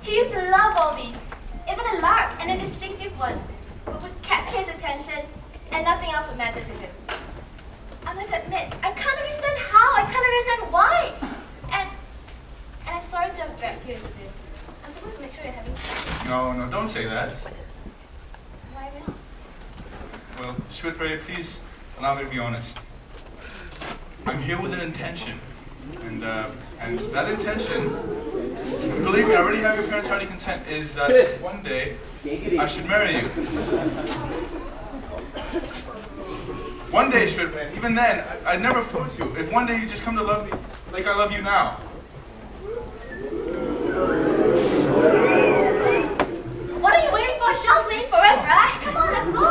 He used to love all these, even a lark and a distinctive one, but would capture his attention and nothing else would matter to him. I must admit, I can't understand how, I can't understand why. And I'm sorry to have dragged you into this. I'm supposed to make sure you're having fun. No, don't say that. Why not? Well, Sweetberry, please allow me to be honest. I'm here with an intention. And that intention, believe me, I already have your parents' hearty consent, is that one day I should marry you. One day, Sweetberry, even then, I'd never force you. If one day you just come to love me like I love you now. What are you waiting for? Shell's waiting for us, right? Come on, let's go.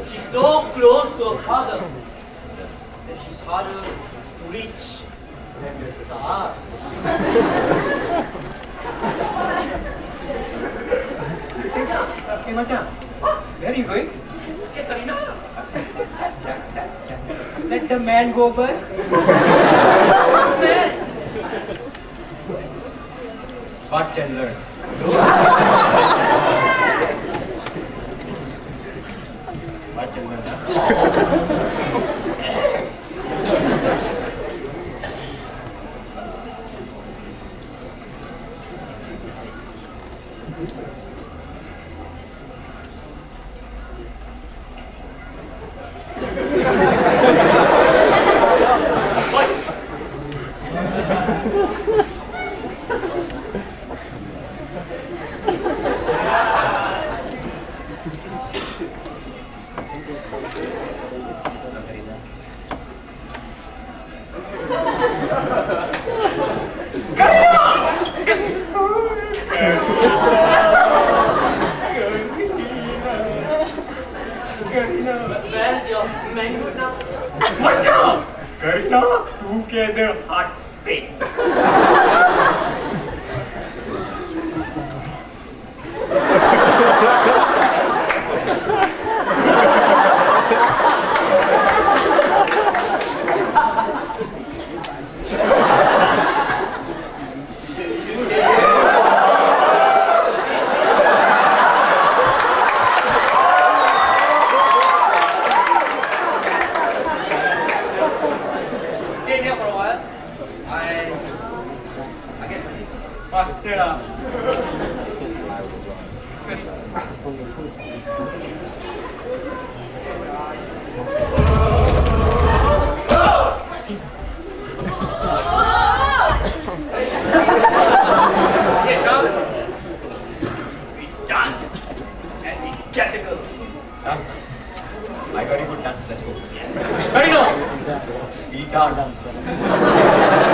She's so close to her father that she's harder to reach than the star. Hey, Macha, where are you going? Hey, Karina. Let the man go first. Man. Watch and learn. Watch and learn. Where's your mango now? Macha! Karina, together heartbeat. Busted up. We dance and we get the girl. Dance. I got a good dance. Let's go. Karina! We dance.